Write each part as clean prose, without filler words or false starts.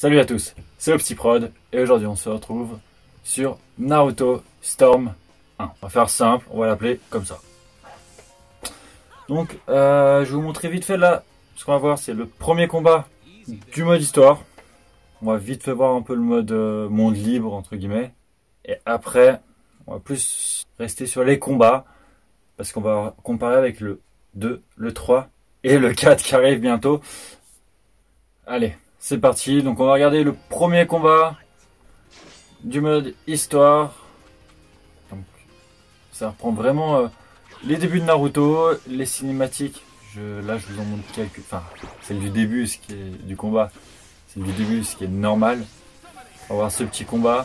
Salut à tous, c'est OptiProd et aujourd'hui on se retrouve sur Naruto Storm 1. On va faire simple, on va l'appeler comme ça. Donc je vais vous montrer vite fait là, ce qu'on va voir c'est le premier combat du mode histoire. On va vite fait voir un peu le mode monde libre entre guillemets. Et après on va plus rester sur les combats parce qu'on va comparer avec le 2, le 3 et le 4 qui arrive bientôt. Allez, c'est parti. Donc on va regarder le premier combat du mode histoire. Donc, ça reprend vraiment les débuts de Naruto, les cinématiques. Là je vous en montre quelques. Enfin, celle du début, ce qui est du combat. Celle du début, ce qui est normal. On va voir ce petit combat.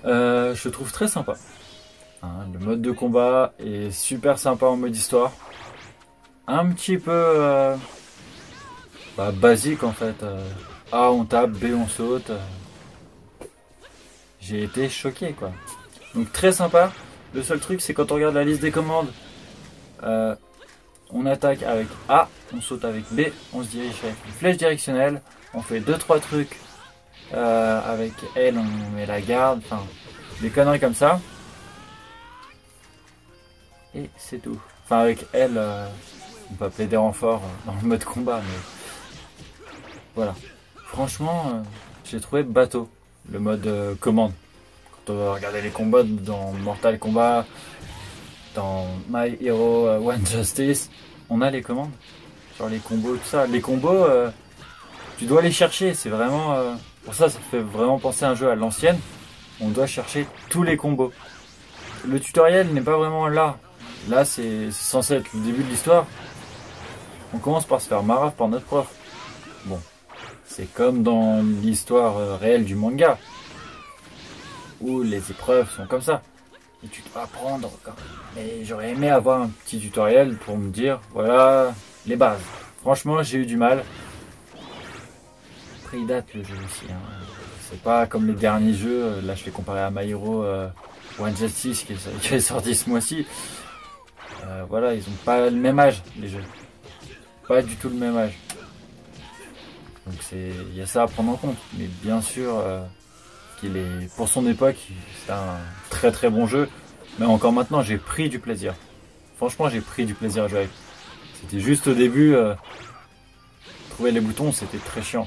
Je le trouve très sympa. Hein, le mode de combat est super sympa en mode histoire. Un petit peu basique en fait. A on tape, B on saute. J'ai été choqué quoi. Donc très sympa. Le seul truc c'est quand on regarde la liste des commandes, on attaque avec A, on saute avec B, on se dirige avec une flèche directionnelle, on fait 2-3 trucs avec L, on met la garde, enfin des conneries comme ça. Et c'est tout. Enfin avec L, on peut appeler des renforts dans le mode combat, mais voilà. Franchement, j'ai trouvé bateau le mode commande. Quand on va regarder les combats dans Mortal Kombat, dans My Hero One Justice, on a les commandes sur les combos, tout ça. Les combos, tu dois les chercher. C'est vraiment pour ça, ça fait vraiment penser à un jeu à l'ancienne. On doit chercher tous les combos. Le tutoriel n'est pas vraiment là. Là, c'est censé être le début de l'histoire. On commence par se faire marave par notre prof. Bon, c'est comme dans l'histoire réelle du manga, où les épreuves sont comme ça. Et tu dois apprendre. Mais j'aurais aimé avoir un petit tutoriel pour me dire, voilà, les bases. Franchement, j'ai eu du mal. Après, il date le jeu aussi. Hein. C'est pas comme les derniers jeux. Là, je vais comparer à My Hero One Justice qui est sorti ce mois-ci. Voilà, ils ont pas le même âge, les jeux. Pas du tout le même âge. Donc il y a ça à prendre en compte. Mais bien sûr qu'il est, pour son époque, c'est un très très bon jeu. Mais encore maintenant, j'ai pris du plaisir. Franchement, j'ai pris du plaisir à jouer avec. C'était juste au début, trouver les boutons, c'était très chiant.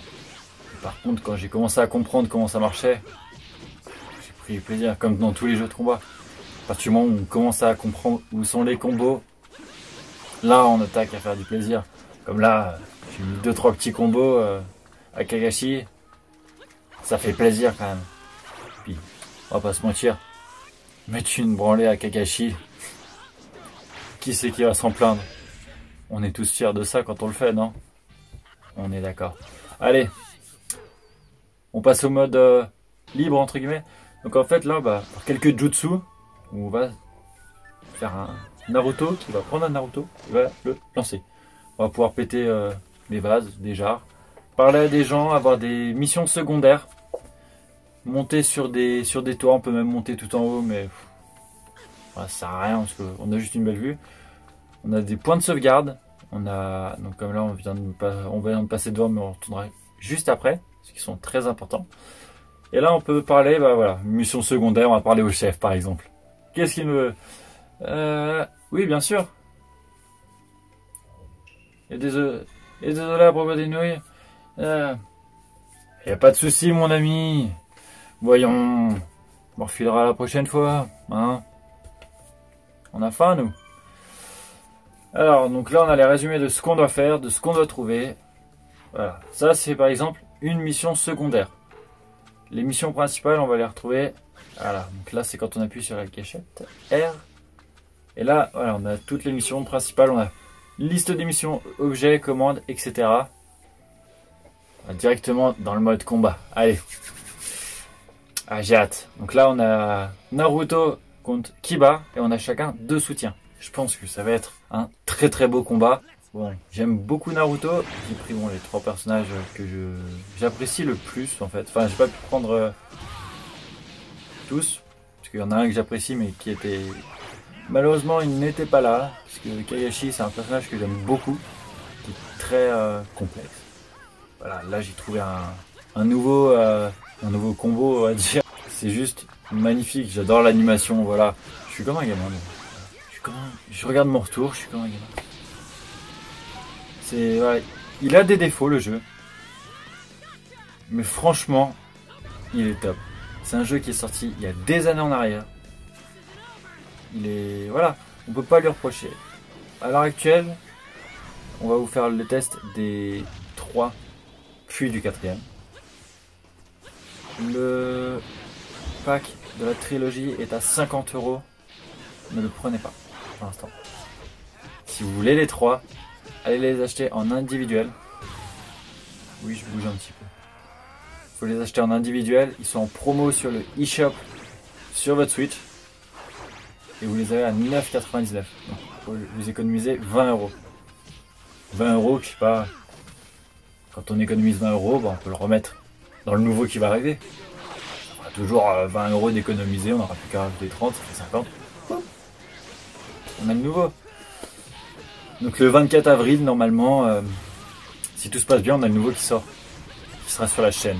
Et par contre, quand j'ai commencé à comprendre comment ça marchait, j'ai pris du plaisir, comme dans tous les jeux de combat. À partir du moment où on commence à comprendre où sont les combos, là on attaque à faire du plaisir. Comme là, j'ai mis 2-3 petits combos à Kakashi. Ça fait plaisir quand même. Puis, on va pas se mentir, mettre une branlée à Kakashi, qui c'est qui va s'en plaindre? On est tous fiers de ça quand on le fait, non? On est d'accord. Allez, on passe au mode libre entre guillemets. Donc en fait là, par quelques jutsu, on va faire un Naruto qui va prendre un Naruto et va le lancer. On va pouvoir péter des vases, des jarres, parler à des gens, avoir des missions secondaires, monter sur des toits, on peut même monter tout en haut, mais ça sert à rien parce qu'on a juste une belle vue. On a des points de sauvegarde, donc comme là on vient de passer devant, mais on retournera juste après, ce qui sont très importants. Et là on peut parler, voilà, mission secondaire, on va parler au chef par exemple. Qu'est-ce qu'il me veut? Oui, bien sûr. Et désolé à propos des nouilles. Y a pas de souci, mon ami. Voyons. On refilera la prochaine fois. Hein. On a faim, nous. Alors, donc là, on a les résumés de ce qu'on doit faire, de ce qu'on doit trouver. Voilà. Ça, c'est par exemple une mission secondaire. Les missions principales, on va les retrouver. Voilà, donc là c'est quand on appuie sur la gâchette R. Et là, voilà, on a toutes les missions principales. On a liste des missions, objets, commandes, etc. Directement dans le mode combat. Allez. Ah, j'ai hâte. Donc là, on a Naruto contre Kiba. Et on a chacun 2 soutiens. Je pense que ça va être un très très beau combat. Bon, j'aime beaucoup Naruto. J'ai pris les 3 personnages que j'apprécie le plus en fait. Enfin, j'ai pas pu prendre tous, parce qu'il y en a un que j'apprécie mais qui était malheureusement il n'était pas là, parce que Kakashi c'est un personnage que j'aime beaucoup, qui est très complexe. Voilà, là j'ai trouvé un nouveau combo, on va dire. C'est juste magnifique, j'adore l'animation, voilà. Je suis comme un gamin. Je regarde mon retour, je suis comme un gamin. Ouais, il a des défauts le jeu. Mais franchement, il est top. C'est un jeu qui est sorti il y a des années en arrière. Voilà, on peut pas lui reprocher. À l'heure actuelle, on va vous faire le test des 3 puis du 4e. Le pack de la trilogie est à 50 €. Ne le prenez pas pour l'instant. Si vous voulez les 3, allez les acheter en individuel. Oui, je bouge un petit peu. Il faut les acheter en individuel. Ils sont en promo sur le eShop sur votre Switch. Et vous les avez à 9,99 €. Donc vous économisez 20 €. 20 €, je sais pas. Quand on économise 20 €, on peut le remettre dans le nouveau qui va arriver. On aura toujours 20 € d'économiser, on n'aura plus qu'à rajouter 30, ça fait 50. On a le nouveau. Donc le 24 avril, normalement, si tout se passe bien, on a le nouveau qui sort. Qui sera sur la chaîne.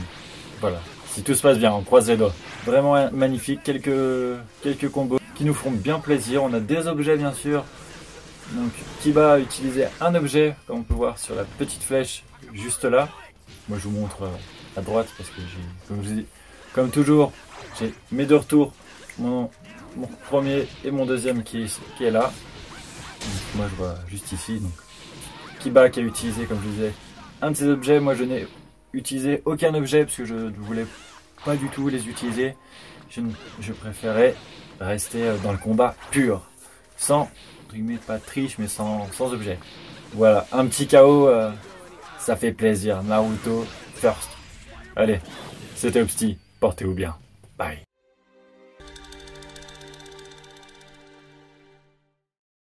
Voilà. Si tout se passe bien, on croise les doigts. Vraiment magnifique, quelques combos qui nous feront bien plaisir. On a des objets bien sûr. Donc Kiba a utilisé un objet, comme on peut voir sur la petite flèche juste là. Moi je vous montre à droite parce que comme toujours, j'ai mes 2 retours, mon premier et mon deuxième qui est là. Donc, moi je vois juste ici. Donc Kiba qui a utilisé, comme je disais, un de ces objets. Moi je n'ai utilisé aucun objet parce que je ne voulais pas du tout les utiliser. Je préférais rester dans le combat pur, sans pas de triche mais sans objet. Voilà, un petit KO, ça fait plaisir. Naruto first. Allez, c'était Obsti, portez-vous bien. Bye.